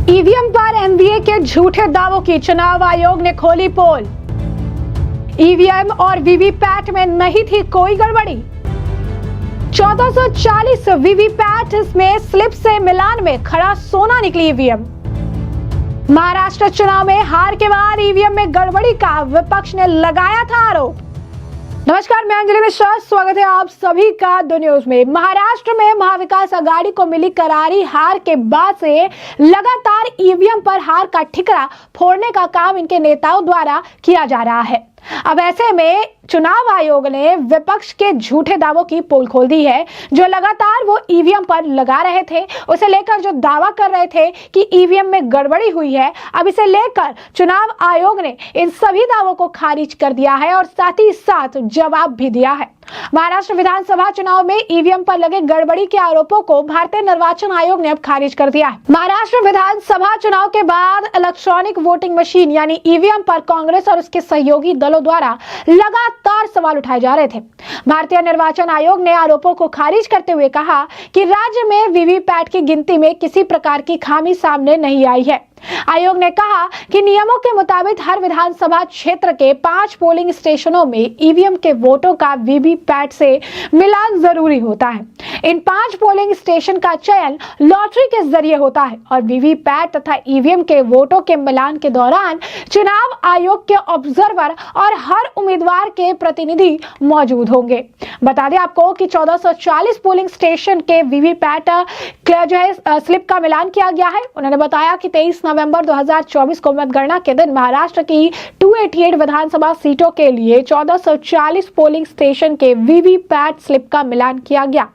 EVM पर NDA के झूठे दावों की चुनाव आयोग ने खोली पोल। ईवीएम और वीवीपैट में नहीं थी कोई गड़बड़ी। 1440 वीवीपैट में स्लिप से मिलान में खड़ा सोना निकली ईवीएम। महाराष्ट्र चुनाव में हार के बाद ईवीएम में गड़बड़ी का विपक्ष ने लगाया था आरोप। नमस्कार, मैं अंजलि मिश्रा, स्वागत है आप सभी का द न्यूज में। महाराष्ट्र में महाविकास आघाड़ी को मिली करारी हार के बाद से लगातार ईवीएम पर हार का ठिकरा फोड़ने का काम इनके नेताओं द्वारा किया जा रहा है। अब ऐसे में चुनाव आयोग ने विपक्ष के झूठे दावों की पोल खोल दी है। जो लगातार वो ईवीएम पर लगा रहे थे, उसे लेकर जो दावा कर रहे थे कि ईवीएम में गड़बड़ी हुई है, अब इसे लेकर चुनाव आयोग ने इन सभी दावों को खारिज कर दिया है और साथ ही साथ जवाब भी दिया है। महाराष्ट्र विधानसभा चुनाव में ईवीएम पर लगे गड़बड़ी के आरोपों को भारतीय निर्वाचन आयोग ने अब खारिज कर दिया है। महाराष्ट्र विधानसभा चुनाव के बाद इलेक्ट्रॉनिक वोटिंग मशीन यानी ईवीएम पर कांग्रेस और उसके सहयोगी दलों द्वारा लगातार सवाल उठाए जा रहे थे। भारतीय निर्वाचन आयोग ने आरोपों को खारिज करते हुए कहा कि राज्य में वीवीपैट की गिनती में किसी प्रकार की खामी सामने नहीं आई है। आयोग ने कहा कि नियमों के मुताबिक हर विधानसभा क्षेत्र के 5 पोलिंग स्टेशनों में ईवीएम के वोटों का वीवीपैट से मिलान जरूरी होता है। इन 5 पोलिंग स्टेशन का चयन लॉटरी के जरिए होता है और वीवीपैट तथा ईवीएम के वोटों के मिलान के दौरान चुनाव आयोग के ऑब्जर्वर और हर उम्मीदवार के प्रतिनिधि मौजूद होंगे। बता दें आपको कि 1440 पोलिंग स्टेशन के वीवीपैट जो है स्लिप का मिलान किया गया है। उन्होंने बताया कि 23 नवंबर 2024 को मतगणना के दिन महाराष्ट्र की 288 विधानसभा सीटों के लिए 1440 पोलिंग स्टेशन के वीवीपैट स्लिप का मिलान किया गया।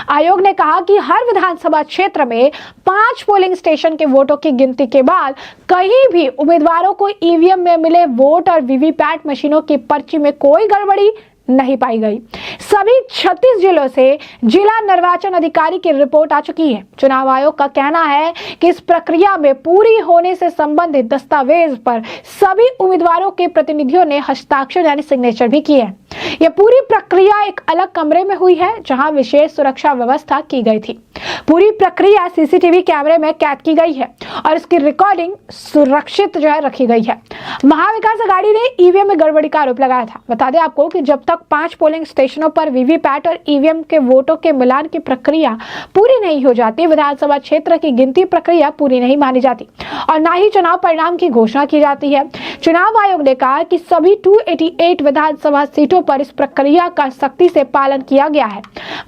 आयोग ने कहा कि हर विधानसभा क्षेत्र में 5 पोलिंग स्टेशन के वोटों की गिनती के बाद कहीं भी उम्मीदवारों को ईवीएम में मिले वोट और वीवीपैट मशीनों की पर्ची में कोई गड़बड़ी नहीं पाई गई। सभी 36 जिलों से जिला निर्वाचन अधिकारी की रिपोर्ट आ चुकी है। चुनाव आयोग का कहना है कि इस प्रक्रिया में पूरी होने से संबंधित दस्तावेज पर सभी उम्मीदवारों के प्रतिनिधियों ने हस्ताक्षर यानी सिग्नेचर भी किए हैं। यह पूरी प्रक्रिया एक अलग कमरे में हुई है जहां विशेष सुरक्षा व्यवस्था की गई थी। पूरी प्रक्रिया सीसीटीवी कैमरे में कैद की गई है और इसकी रिकॉर्डिंग सुरक्षित जो है रखी गई है। महाविकास आघाड़ी ने ईवीएम में गड़बड़ी का आरोप लगाया था। बता दें आपको कि जब तक 5 पोलिंग स्टेशनों पर वीवीपैट और ईवीएम के वोटों के मिलान की प्रक्रिया पूरी नहीं हो जाती, विधानसभा क्षेत्र की गिनती प्रक्रिया पूरी नहीं मानी जाती और ना ही चुनाव परिणाम की घोषणा की जाती है। चुनाव आयोग ने कहा कि सभी 288 विधानसभा सीटों पर इस प्रक्रिया का सख्ती से पालन किया गया है।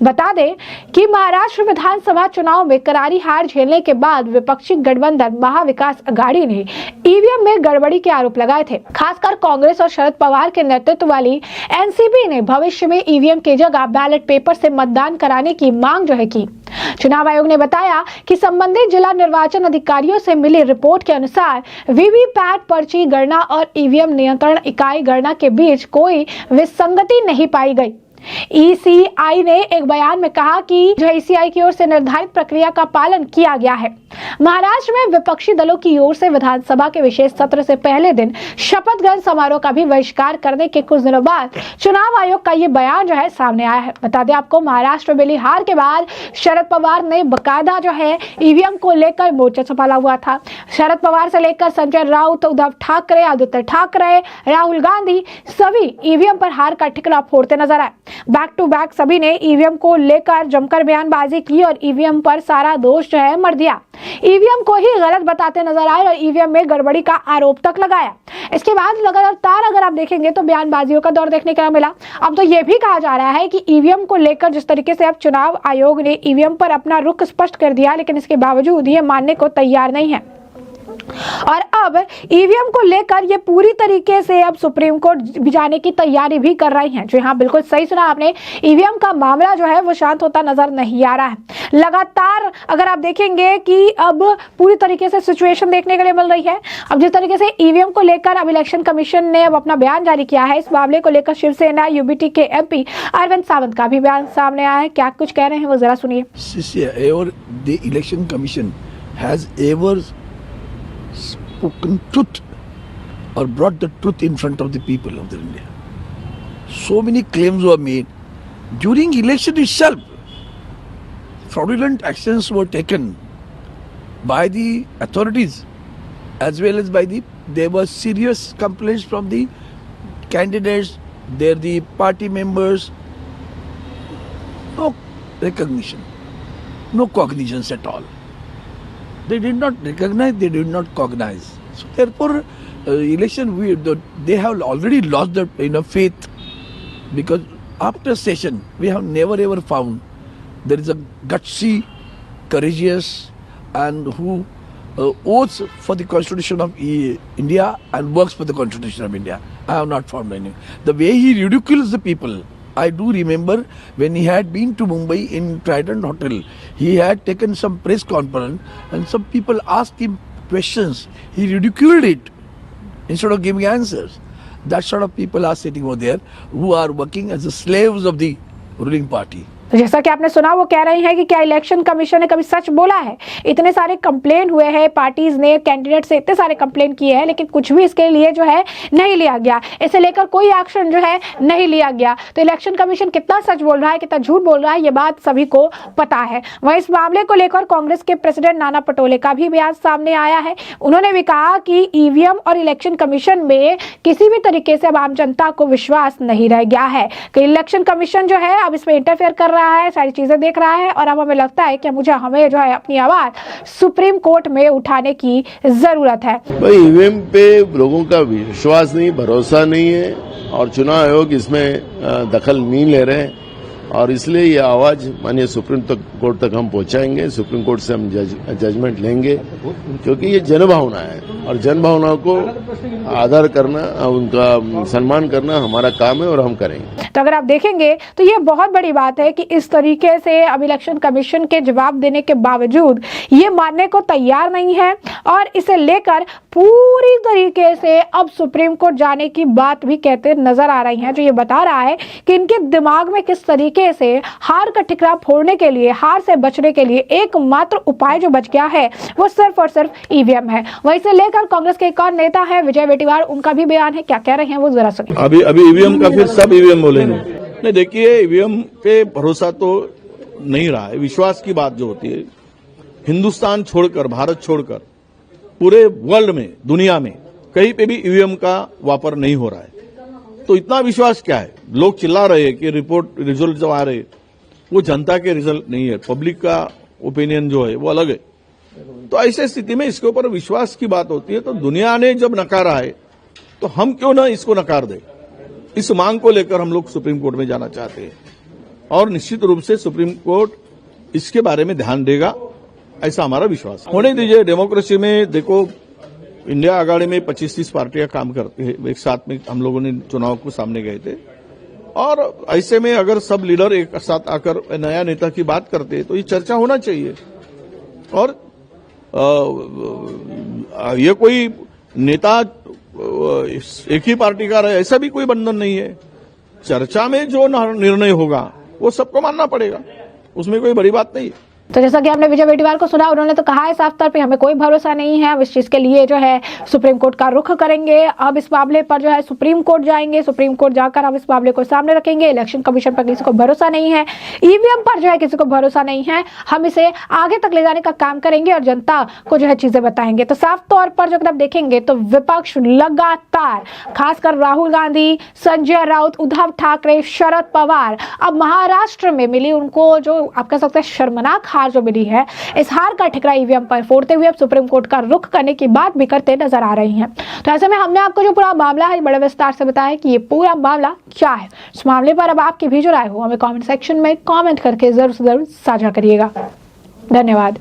बता दें कि महाराष्ट्र विधानसभा चुनाव में करारी हार झेलने के बाद विपक्षी गठबंधन महाविकास आघाड़ी ने ईवीएम में गड़बड़ी के आरोप लगाए थे। खासकर कांग्रेस और शरद पवार के नेतृत्व वाली एनसीपी ने भविष्य में ईवीएम की जगह बैलेट पेपर से मतदान कराने की मांग जो है की। चुनाव आयोग ने बताया कि संबंधित जिला निर्वाचन अधिकारियों से मिली रिपोर्ट के अनुसार वीवीपैट पर्ची गणना और ईवीएम नियंत्रण इकाई गणना के बीच कोई विसंगति नहीं पाई गई। ईसीआई ने एक बयान में कहा कि जो ईसीआई की ओर से निर्धारित प्रक्रिया का पालन किया गया है। महाराष्ट्र में विपक्षी दलों की ओर से विधानसभा के विशेष सत्र से पहले दिन शपथ ग्रहण समारोह का भी बहिष्कार करने के कुछ दिनों बाद चुनाव आयोग का ये बयान जो है सामने आया है। बता दें आपको, महाराष्ट्र में मिली हार के बाद शरद पवार ने बकायदा जो है ईवीएम को लेकर मोर्चा संभाला हुआ था। शरद पवार से लेकर संजय राउत, उद्धव ठाकरे, आदित्य ठाकरे, राहुल गांधी सभी ईवीएम पर हार का ठिकरा फोड़ते नजर आए। बैक टू बैक सभी ने ईवीएम को लेकर जमकर बयानबाजी की और ईवीएम पर सारा दोष जो है मर दिया। ईवीएम को ही गलत बताते नजर आए और ईवीएम में गड़बड़ी का आरोप तक लगाया। इसके बाद लगातार अगर आप देखेंगे तो बयानबाजियों का दौर देखने को मिला। अब तो यह भी कहा जा रहा है कि ईवीएम को लेकर जिस तरीके से अब चुनाव आयोग ने ईवीएम पर अपना रुख स्पष्ट कर दिया, लेकिन इसके बावजूद ये मानने को तैयार नहीं है और अब ईवीएम को लेकर ये पूरी तरीके से अब सुप्रीम कोर्ट भी जाने की तैयारी भी कर रही हैं। जी हाँ, बिल्कुल सही सुना आपने। ईवीएम का मामला जो है वो शांत होता नजर नहीं आ रहा है। लगातार अगर आप देखेंगे कि अब पूरी तरीके से सिचुएशन देखने के लिए मिल रही है। अब जिस तरीके से ईवीएम को लेकर अब इलेक्शन कमीशन ने अब अपना बयान जारी किया है, इस मामले को लेकर शिवसेना यूबीटी के एमपी अरविंद सावंत का भी बयान सामने आया है। क्या कुछ कह रहे हैं वो जरा सुनिए। Election commission has ever spoken truth or brought the truth in front of the people of India. So many claims were made during election itself. Fraudulent actions were taken by the authorities as well as by there were serious complaints from the candidates, the party members. No recognition, no cognizance at all. They did not recognize, they did not cognize. So therefore, election, they have already lost their faith, because after session we have never ever found there is a gutsy, courageous, and who oaths for the Constitution of India and works for the Constitution of India. I have not found any. The way he ridicules the people. I do remember when he had been to Mumbai in Trident Hotel, he had taken some press conference and some people asked him questions. He ridiculed it instead of giving answers. That sort of people are sitting over there who are working as the slaves of the ruling party. तो जैसा कि आपने सुना, वो कह रही हैं कि क्या इलेक्शन कमीशन ने कभी सच बोला है? इतने सारे कंप्लेन हुए हैं, पार्टीज ने कैंडिडेट से इतने सारे कंप्लेन किए हैं, लेकिन कुछ भी इसके लिए जो है नहीं लिया गया। इसे लेकर कोई एक्शन जो है नहीं लिया गया। तो इलेक्शन कमीशन कितना सच बोल रहा है, कितना झूठ बोल रहा है, ये बात सभी को पता है। वहीं इस मामले को लेकर कांग्रेस के प्रेसिडेंट नाना पटोले का भी बयान सामने आया है। उन्होंने भी कहा कि ईवीएम और इलेक्शन कमीशन में किसी भी तरीके से अब आम जनता को विश्वास नहीं रह गया है कि इलेक्शन कमीशन जो है अब इसमें इंटरफेयर कर रहा है, सारी चीजें देख रहा है, और अब हमें लगता है कि हमें जो है अपनी आवाज सुप्रीम कोर्ट में उठाने की जरूरत है। भाई, ईवीएम पे लोगों का विश्वास नहीं, भरोसा नहीं है, और चुनाव आयोग इसमें दखल नहीं ले रहे हैं, और इसलिए ये आवाज माननीय सुप्रीम कोर्ट तक हम पहुंचाएंगे। सुप्रीम कोर्ट से हम जजमेंट लेंगे, क्योंकि ये जनभावना है, और जनभावना को आदर करना, उनका सम्मान करना हमारा काम है, और हम करेंगे। तो अगर आप देखेंगे तो ये बहुत बड़ी बात है कि इस तरीके से अब इलेक्शन कमीशन के जवाब देने के बावजूद ये मानने को तैयार नहीं है, और इसे लेकर पूरी तरीके से अब सुप्रीम कोर्ट जाने की बात भी कहते नजर आ रही है, जो ये बता रहा है कि इनके दिमाग में किस तरीके से हार का ठिकरा फोड़ने के लिए, हार से बचने के लिए एकमात्र उपाय जो बच गया है वो सिर्फ और सिर्फ ईवीएम है। वहीं से लेकर कांग्रेस के एक और नेता है विजय वेटीवार, उनका भी बयान है, क्या कह रहे हैं वो जरा सुनिए। अभी ईवीएम का फिर सब ईवीएम बोलेंगे। नहीं, देखिए, ईवीएम पे भरोसा तो नहीं रहा है। विश्वास की बात जो होती है, हिंदुस्तान छोड़कर, भारत छोड़कर पूरे वर्ल्ड में, दुनिया में कहीं पे भी ईवीएम का वापर नहीं हो रहा है। तो इतना विश्वास क्या है? लोग चिल्ला रहे हैं कि रिजल्ट जो आ रहे वो जनता के रिजल्ट नहीं है, पब्लिक का ओपिनियन जो है वो अलग है। तो ऐसे स्थिति में इसके ऊपर विश्वास की बात होती है। तो दुनिया ने जब नकारा है तो हम क्यों ना इसको नकार दें? इस मांग को लेकर हम लोग सुप्रीम कोर्ट में जाना चाहते हैं, और निश्चित रूप से सुप्रीम कोर्ट इसके बारे में ध्यान देगा, ऐसा हमारा विश्वास है। होने दीजिए। डेमोक्रेसी में देखो, इंडिया आघाड़ी में 25-30 पार्टियां काम करती है, एक साथ में हम लोगों ने चुनाव को सामने गए थे, और ऐसे में अगर सब लीडर एक साथ आकर नया नेता की बात करते हैं तो ये चर्चा होना चाहिए। और ये कोई नेता एक ही पार्टी का रहे, ऐसा भी कोई बंधन नहीं है। चर्चा में जो निर्णय होगा वो सबको मानना पड़ेगा, उसमें कोई बड़ी बात नहीं है। तो जैसा कि आपने विजय वेटीवार को सुना, उन्होंने तो कहा है साफ तौर पे हमें कोई भरोसा नहीं है, अब इस चीज के लिए जो है सुप्रीम कोर्ट का रुख करेंगे। अब इस मामले पर जो है सुप्रीम कोर्ट जाएंगे, सुप्रीम कोर्ट जाकर हम इस मामले को सामने रखेंगे। इलेक्शन कमीशन पर किसी को भरोसा नहीं है, ईवीएम पर जो है किसी को भरोसा नहीं है, हम इसे आगे तक ले जाने का काम करेंगे और जनता को जो है चीजें बताएंगे। तो साफ तौर पर जो आप देखेंगे तो विपक्ष लगातार, खासकर राहुल गांधी, संजय राउत, उद्धव ठाकरे, शरद पवार, अब महाराष्ट्र में मिली उनको जो आप कह सकते हैं शर्मनाक हार जो मिली है, इस हार का ठिकरा ईवीएम पर फोड़ते हुए अब सुप्रीम कोर्ट का रुख करने की बात भी करते नजर आ रही हैं। तो ऐसे में हमने आपको जो पूरा मामला है बड़े विस्तार से बताया कि ये पूरा मामला क्या है। इस मामले पर अब आपकी भी जो राय हो हमें कमेंट सेक्शन में कमेंट करके जरूर से जरूर साझा करिएगा। धन्यवाद।